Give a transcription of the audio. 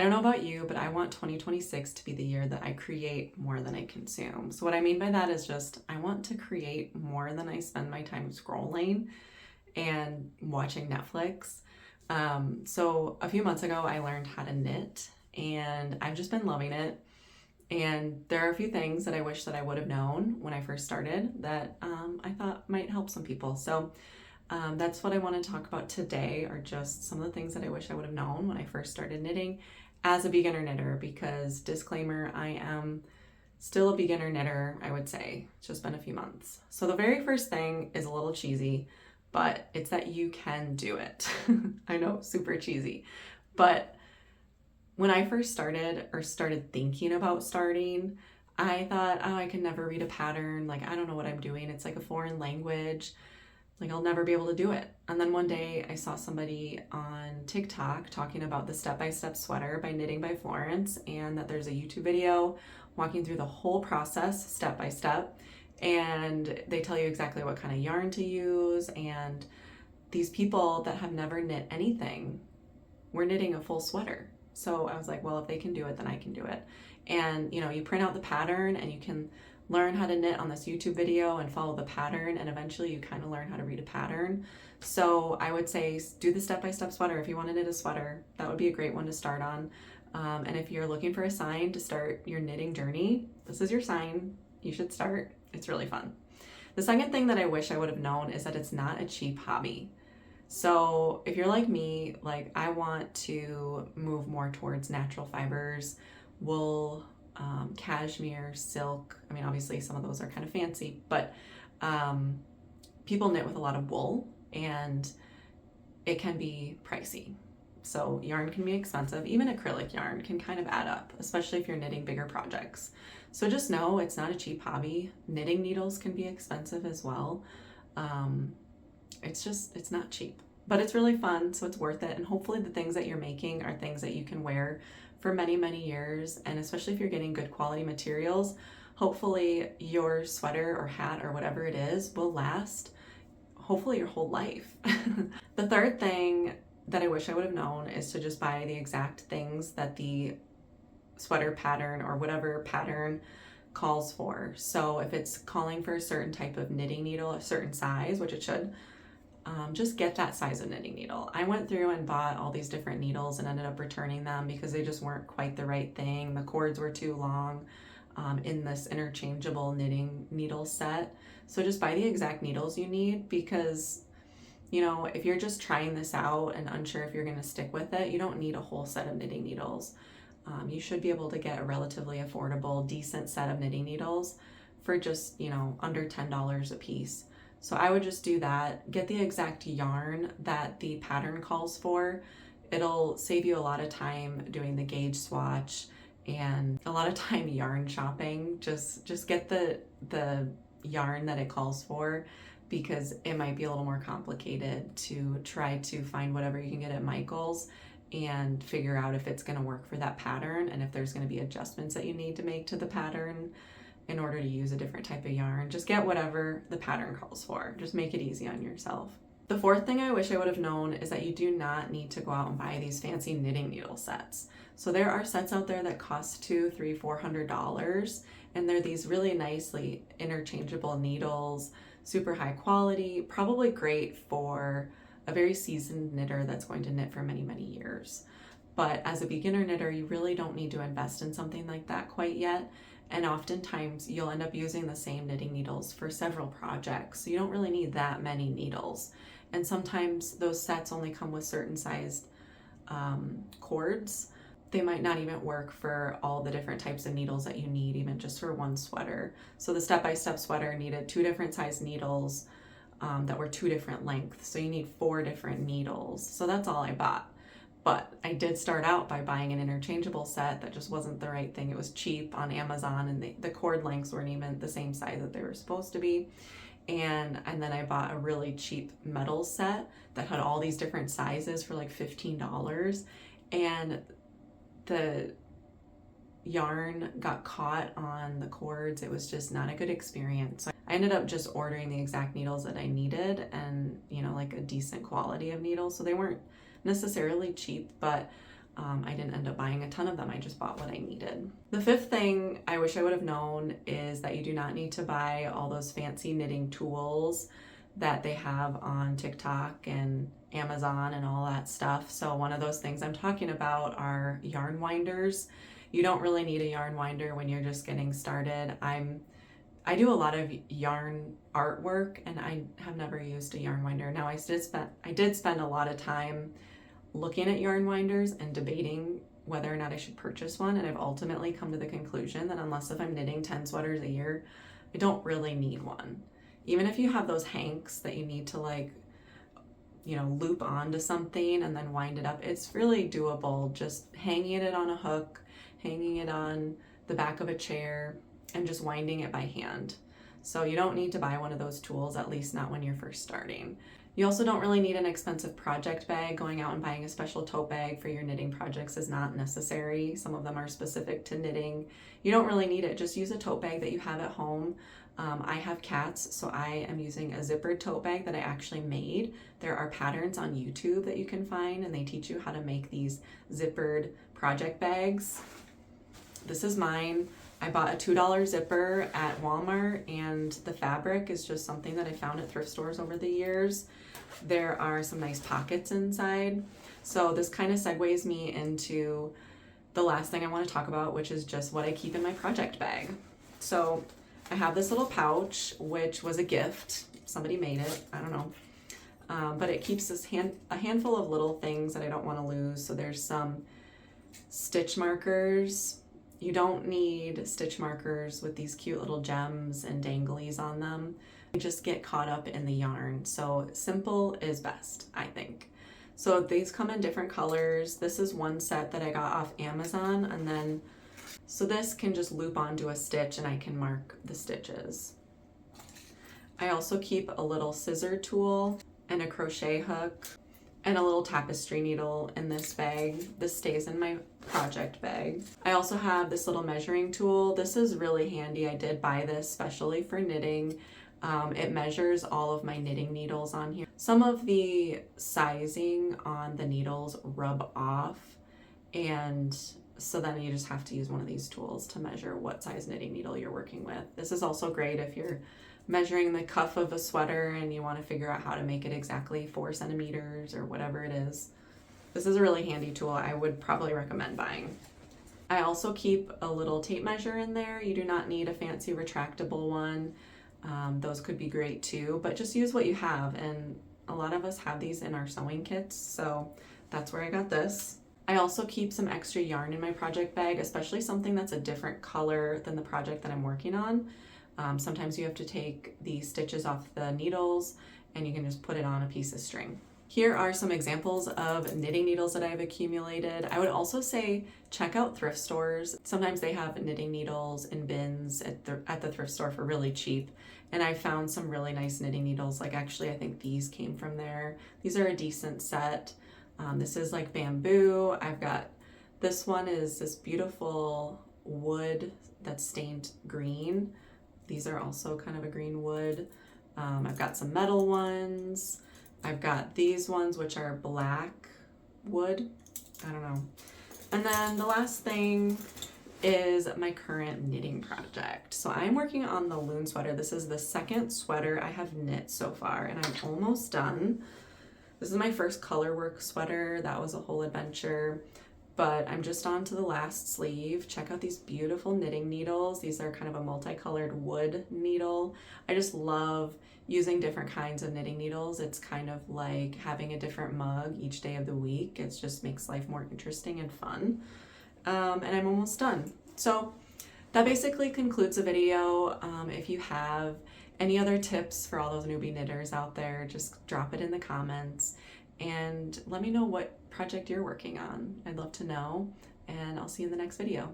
don't know about you, but I want 2026 to be the year that I create more than I consume. So what I mean by that is just I want to create more than I spend my time scrolling and watching Netflix. So a few months ago, I learned how to knit and I've just been loving it. And there are a few things that I wish that I would have known when I first started that I thought might help some people. So that's what I want to talk about today, are just some of the things that I wish I would have known when I first started knitting as a beginner knitter, because disclaimer, I am still a beginner knitter, I would say. It's just been a few months. So the very first thing is a little cheesy, but it's that you can do it. I know, super cheesy. But when I first started or started thinking about starting, I thought, oh, I can never read a pattern. Like, I don't know what I'm doing. It's like a foreign language. Like, I'll never be able to do it. And then one day I saw somebody on TikTok talking about the step-by-step sweater by Knitting by Florence, and that there's a YouTube video walking through the whole process step by step. And they tell you exactly what kind of yarn to use. And these people that have never knit anything were knitting a full sweater. So I was like, well, if they can do it, then I can do it. And you print out the pattern and you can learn how to knit on this YouTube video and follow the pattern, and eventually you kind of learn how to read a pattern. So I would say do the step-by-step sweater. If you want to knit a sweater, that would be a great one to start on. And if you're looking for a sign to start your knitting journey, this is your sign. You should start. It's really fun. The second thing that I wish I would have known is that it's not a cheap hobby. So if you're like me, like I want to move more towards natural fibers, wool, cashmere, silk. I mean, obviously some of those are kind of fancy, but people knit with a lot of wool and it can be pricey. So yarn can be expensive. Even acrylic yarn can kind of add up, especially if you're knitting bigger projects. So just know it's not a cheap hobby. Knitting needles can be expensive as well. It's not cheap, but it's really fun, so it's worth it. And hopefully the things that you're making are things that you can wear for many, many years. And especially if you're getting good quality materials, hopefully your sweater or hat or whatever it is will last, hopefully your whole life. The third thing that I wish I would have known is to just buy the exact things that the sweater pattern or whatever pattern calls for. So if it's calling for a certain type of knitting needle, a certain size, which it should, just get that size of knitting needle. I went through and bought all these different needles and ended up returning them because they just weren't quite the right thing. The cords were too long in this interchangeable knitting needle set. So just buy the exact needles you need, because if you're just trying this out and unsure if you're going to stick with it, you don't need a whole set of knitting needles. You should be able to get a relatively affordable, decent set of knitting needles for just, under $10 a piece. So I would just do that. Get the exact yarn that the pattern calls for. It'll save you a lot of time doing the gauge swatch and a lot of time yarn shopping. Just get the yarn that it calls for, because it might be a little more complicated to try to find whatever you can get at Michael's and figure out if it's going to work for that pattern and if there's going to be adjustments that you need to make to the pattern in order to use a different type of yarn. Just get whatever the pattern calls for. Just make it easy on yourself. The fourth thing I wish I would have known is that you do not need to go out and buy these fancy knitting needle sets. So there are sets out there that cost $200, $300, $400, and they're these really nicely interchangeable needles, super high quality, probably great for a very seasoned knitter that's going to knit for many, many years. But as a beginner knitter, you really don't need to invest in something like that quite yet. And oftentimes you'll end up using the same knitting needles for several projects. So you don't really need that many needles. And sometimes those sets only come with certain sized cords. They might not even work for all the different types of needles that you need, even just for one sweater. So the step-by-step sweater needed 2 different size needles that were 2 different lengths. So you need 4 different needles. So that's all I bought. But I did start out by buying an interchangeable set that just wasn't the right thing. It was cheap on Amazon, and the cord lengths weren't even the same size that they were supposed to be. And then I bought a really cheap metal set that had all these different sizes for like $15. And the yarn got caught on the cords. It was just not a good experience. So I ended up just ordering the exact needles that I needed, and like a decent quality of needles. So they weren't necessarily cheap, but I didn't end up buying a ton of them. I just bought what I needed. The fifth thing I wish I would have known is that you do not need to buy all those fancy knitting tools that they have on TikTok and Amazon and all that stuff. So one of those things I'm talking about are yarn winders. You don't really need a yarn winder when you're just getting started. I do a lot of yarn artwork and I have never used a yarn winder. Now I did spend a lot of time looking at yarn winders and debating whether or not I should purchase one, and I've ultimately come to the conclusion that unless if I'm knitting 10 sweaters a year, I don't really need one. Even if you have those hanks that you need to like, you know, loop onto something and then wind it up, it's really doable. Just hanging it on a hook, hanging it on the back of a chair, and just winding it by hand. So you don't need to buy one of those tools, at least not when you're first starting. You also don't really need an expensive project bag. Going out and buying a special tote bag for your knitting projects is not necessary. Some of them are specific to knitting. You don't really need it. Just use a tote bag that you have at home. I have cats, so I am using a zippered tote bag that I actually made. There are patterns on YouTube that you can find, and they teach you how to make these zippered project bags. This is mine. I bought a $2 zipper at Walmart, and the fabric is just something that I found at thrift stores over the years. There are some nice pockets inside. So this kind of segues me into the last thing I want to talk about, which is just what I keep in my project bag. So I have this little pouch, which was a gift. Somebody made it, I don't know. But it keeps a handful of little things that I don't want to lose. So there's some stitch markers. You don't need stitch markers with these cute little gems and danglies on them. You just get caught up in the yarn. So simple is best, I think. So these come in different colors. This is one set that I got off Amazon, and then so this can just loop onto a stitch and I can mark the stitches. I also keep a little scissor tool and a crochet hook and a little tapestry needle in this bag. This stays in my project bag. I also have this little measuring tool. This is really handy. I did buy this specially for knitting. It measures all of my knitting needles on here. Some of the sizing on the needles rub off, and so then you just have to use one of these tools to measure what size knitting needle you're working with. This is also great if you're measuring the cuff of a sweater and you want to figure out how to make it exactly 4 centimeters or whatever it is. This is a really handy tool. I would probably recommend buying. I also keep a little tape measure in there. You do not need a fancy retractable one. Those could be great too, but just use what you have, and a lot of us have these in our sewing kits, so that's where I got this. I also keep some extra yarn in my project bag, especially something that's a different color than the project that I'm working on. Sometimes you have to take the stitches off the needles and you can just put it on a piece of string. Here are some examples of knitting needles that I've accumulated. I would also say check out thrift stores. Sometimes they have knitting needles in bins at the thrift store for really cheap. And I found some really nice knitting needles. Like actually, I think these came from there. These are a decent set. This is like bamboo. I've got, this one is this beautiful wood that's stained green. These are also kind of a green wood. I've got some metal ones. I've got these ones, which are black wood. I don't know. And then the last thing is my current knitting project. So I'm working on the loom sweater. This is the second sweater I have knit so far, and I'm almost done. This is my first color work sweater. That was a whole adventure, but I'm just on to the last sleeve. Check out these beautiful knitting needles. These are kind of a multicolored wood needle. I just love using different kinds of knitting needles. It's kind of like having a different mug each day of the week. It just makes life more interesting and fun. And I'm almost done. So that basically concludes the video. If you have any other tips for all those newbie knitters out there, just drop it in the comments and let me know what project you're working on. I'd love to know, and I'll see you in the next video.